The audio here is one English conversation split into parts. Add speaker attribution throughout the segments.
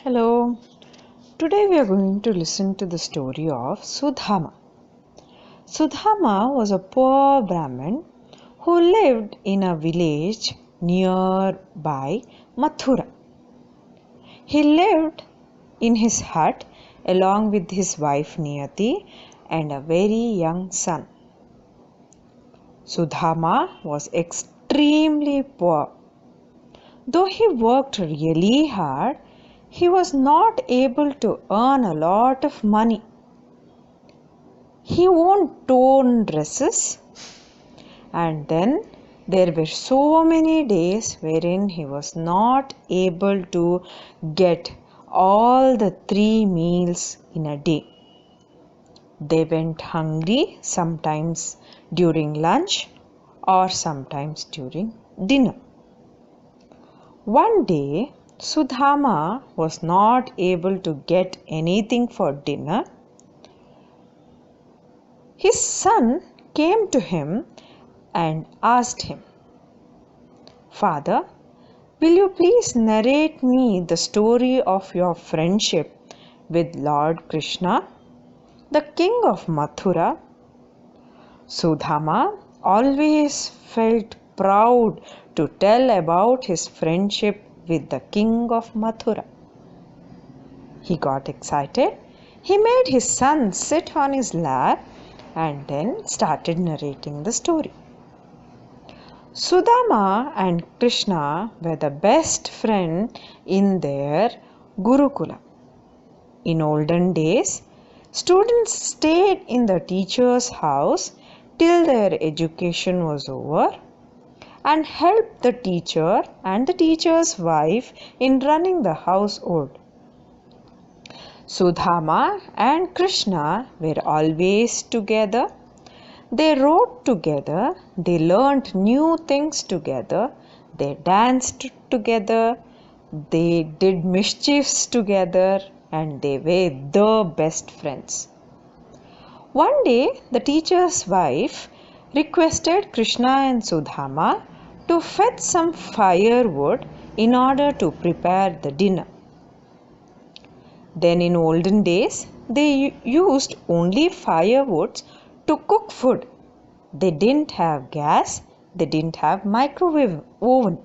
Speaker 1: Hello. Today we are going to listen to the story of Sudhama. Sudhama was a poor Brahmin who lived in a village nearby Mathura. He lived in his hut along with his wife Niyati and a very young son. Sudhama was extremely poor. Though he worked really hard, he was not able to earn a lot of money. He wore torn dresses, and then there were so many days wherein he was not able to get all the 3 meals in a day. They went hungry sometimes during lunch or sometimes during dinner. One day, Sudhama was not able to get anything for dinner. His son came to him and asked him, "Father, will you please narrate me the story of your friendship with Lord Krishna, the king of Mathura?" Sudhama always felt proud to tell about his friendship with the king of Mathura. He got excited. He made his son sit on his lap and then started narrating the story. Sudhama and Krishna were the best friends in their Gurukula. In olden days, students stayed in the teacher's house till their education was over and helped the teacher and the teacher's wife in running the household. Sudhama and Krishna were always together. They wrote together, they learned new things together, they danced together, they did mischiefs together, and they were the best friends. One day, the teacher's wife requested Krishna and Sudhama to fetch some firewood in order to prepare the dinner. Then in olden days, they used only firewood to cook food. They didn't have gas, they didn't have microwave oven.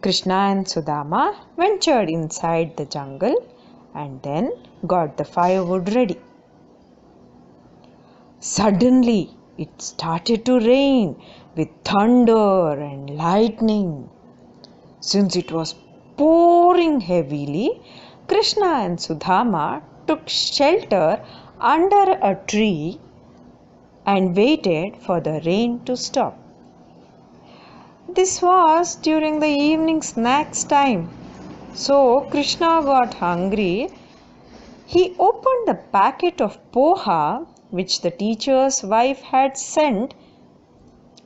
Speaker 1: Krishna and Sudhama ventured inside the jungle and then got the firewood ready. Suddenly, it started to rain with thunder and lightning. Since it was pouring heavily, Krishna and Sudhama took shelter under a tree and waited for the rain to stop. This was during the evening snacks time. So Krishna got hungry. He opened the packet of poha which the teacher's wife had sent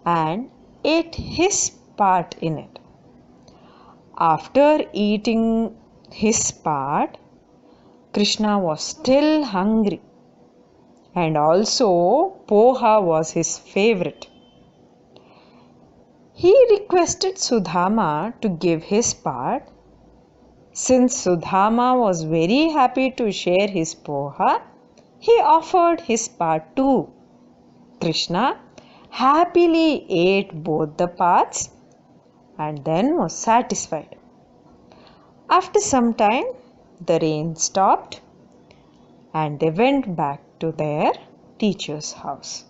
Speaker 1: and ate his part in it. After eating his part, Krishna was still hungry, and also poha was his favorite. He requested Sudhama to give his part. Since Sudhama was very happy to share his poha, he offered his part too. Krishna happily ate both the parts and then was satisfied. After some time, the rain stopped and they went back to their teacher's house.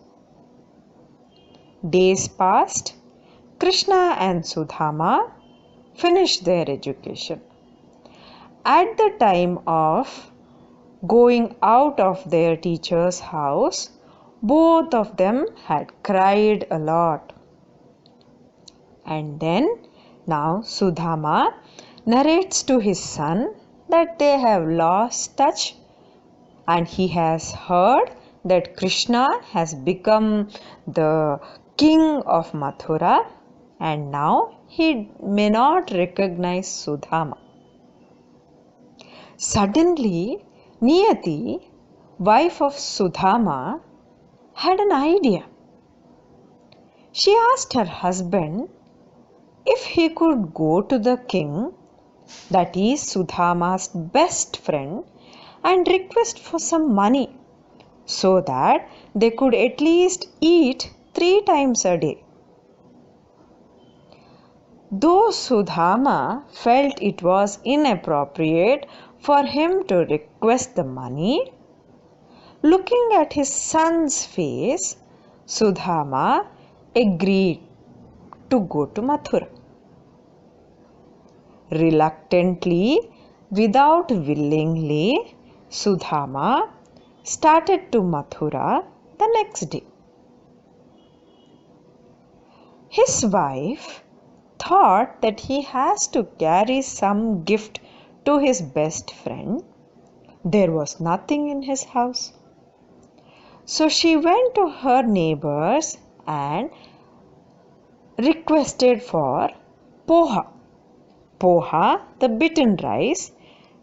Speaker 1: Days passed. Krishna and Sudhama finished their education. At the time of going out of their teacher's house, both of them had cried a lot. And then now Sudhama narrates to his son that they have lost touch and he has heard that Krishna has become the king of Mathura and now he may not recognize Sudhama. Suddenly, Niyati, wife of Sudhama, had an idea. She asked her husband if he could go to the king that is Sudhama's best friend, and request for some money so that they could at least eat 3 times a day. Though Sudhama felt it was inappropriate for him to request the money, looking at his son's face, Sudhama agreed to go to Mathura. Reluctantly, without willingly, Sudhama started to Mathura the next day. His wife thought that he has to carry some gift to his best friend. There was nothing in his house. So she went to her neighbors and requested for poha. Poha, the beaten rice,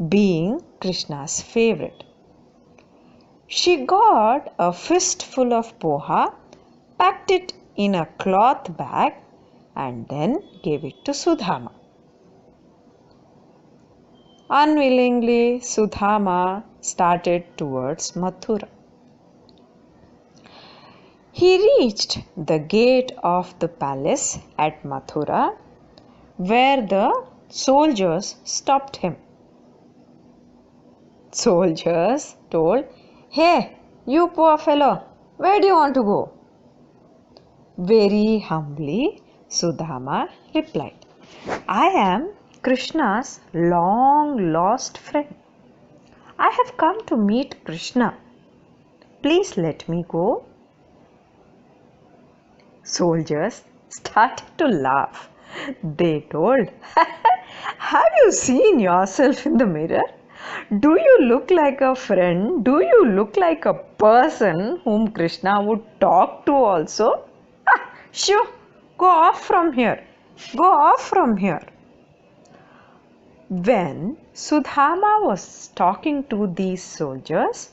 Speaker 1: being Krishna's favorite. She got a fistful of poha, packed it in a cloth bag, and then gave it to Sudhama. Unwillingly, Sudhama started towards Mathura. He reached the gate of the palace at Mathura, where the soldiers stopped him. Soldiers told, "Hey, you poor fellow, where do you want to go?" Very humbly, Sudhama replied, "I am Krishna's long lost friend. I have come to meet Krishna. Please let me go." Soldiers started to laugh. They told, "Have you seen yourself in the mirror? Do you look like a friend? Do you look like a person whom Krishna would talk to also? Shoo, go off from here. Go off from here." When Sudhama was talking to these soldiers,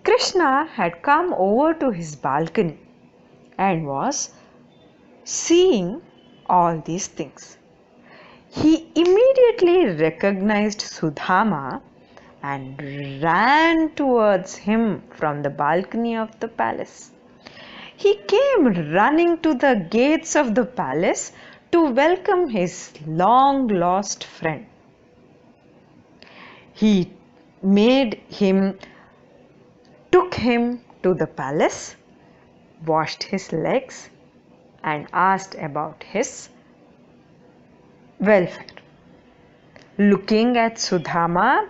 Speaker 1: Krishna had come over to his balcony and was seeing all these things. He immediately recognized Sudhama and ran towards him from the balcony of the palace. He came running to the gates of the palace to welcome his long lost friend. He took him to the palace, washed his legs, and asked about his welfare. Looking at Sudhama,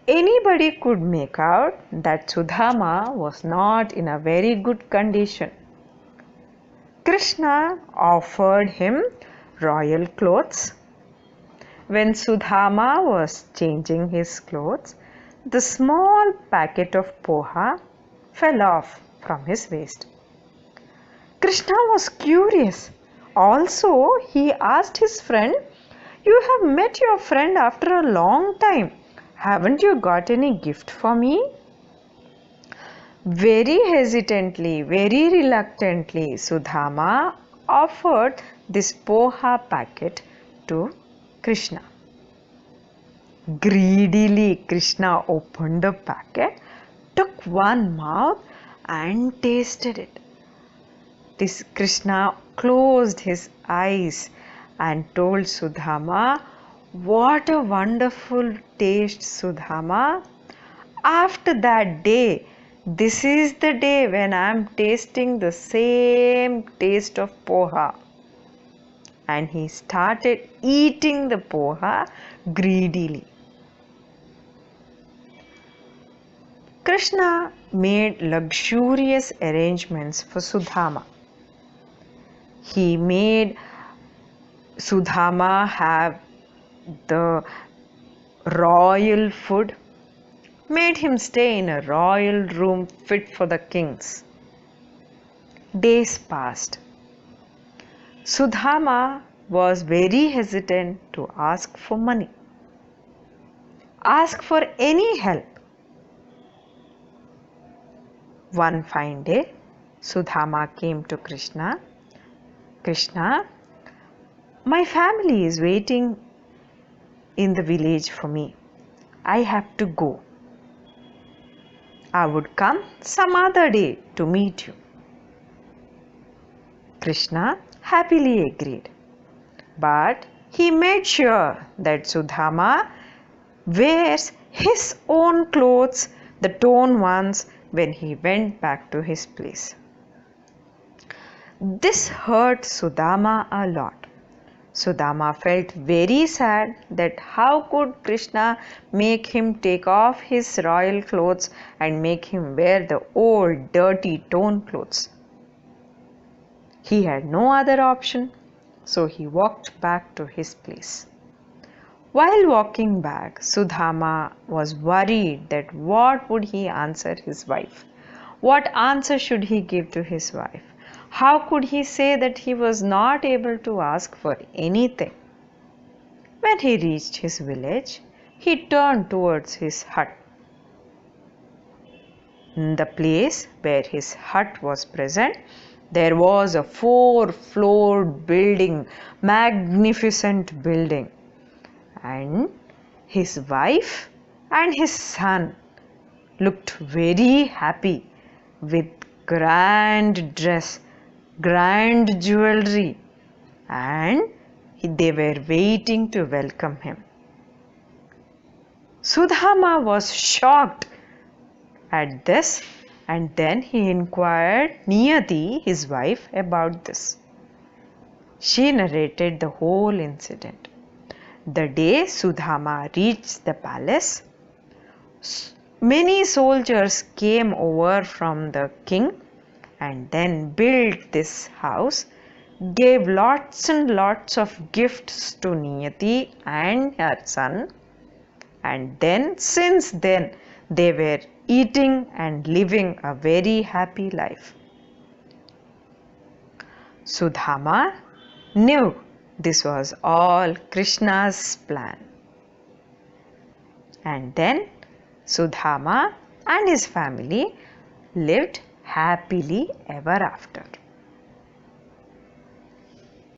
Speaker 1: anybody could make out that Sudhama was not in a very good condition. Krishna offered him royal clothes. When Sudhama was changing his clothes, the small packet of poha fell off from his waist. Krishna was curious. Also, he asked his friend, "You have met your friend after a long time. Haven't you got any gift for me?" Very hesitantly, very reluctantly, Sudhama offered this poha packet to Krishna. Greedily, Krishna opened the packet, took one mouth and tasted it. This Krishna closed his eyes and told Sudhama, "What a wonderful taste, Sudhama. After that day, this is the day when I am tasting the same taste of poha." And he started eating the poha greedily. Krishna made luxurious arrangements for Sudhama. He made Sudhama have the royal food, made him stay in a royal room fit for the kings. Days passed. Sudhama was very hesitant to ask for money, ask for any help. One fine day, Sudhama came to Krishna. "Krishna, my family is waiting in the village for me. I have to go. I would come some other day to meet you. Krishna happily agreed, but he made sure that Sudhama wears his own clothes, the torn ones, when he went back to his place. This hurt Sudhama a lot. Sudhama felt very sad that how could Krishna make him take off his royal clothes and make him wear the old dirty torn clothes. He had no other option, so he walked back to his place. While walking back, Sudhama was worried that what would he answer his wife? What answer should he give to his wife? How could he say that he was not able to ask for anything? When he reached his village, he turned towards his hut. In the place where his hut was present, there was a 4-floored building, magnificent building. And his wife and his son looked very happy with grand dress, grand jewelry, and they were waiting to welcome him. Sudhama was shocked at this, and then he inquired Niyati, his wife, about this. She narrated the whole incident. The day Sudhama reached the palace, many soldiers came over from the king and then built this house, gave lots and lots of gifts to Niyati and her son, and then since then they were eating and living a very happy life. Sudhama knew this was all Krishna's plan. And then Sudhama and his family lived happily ever after.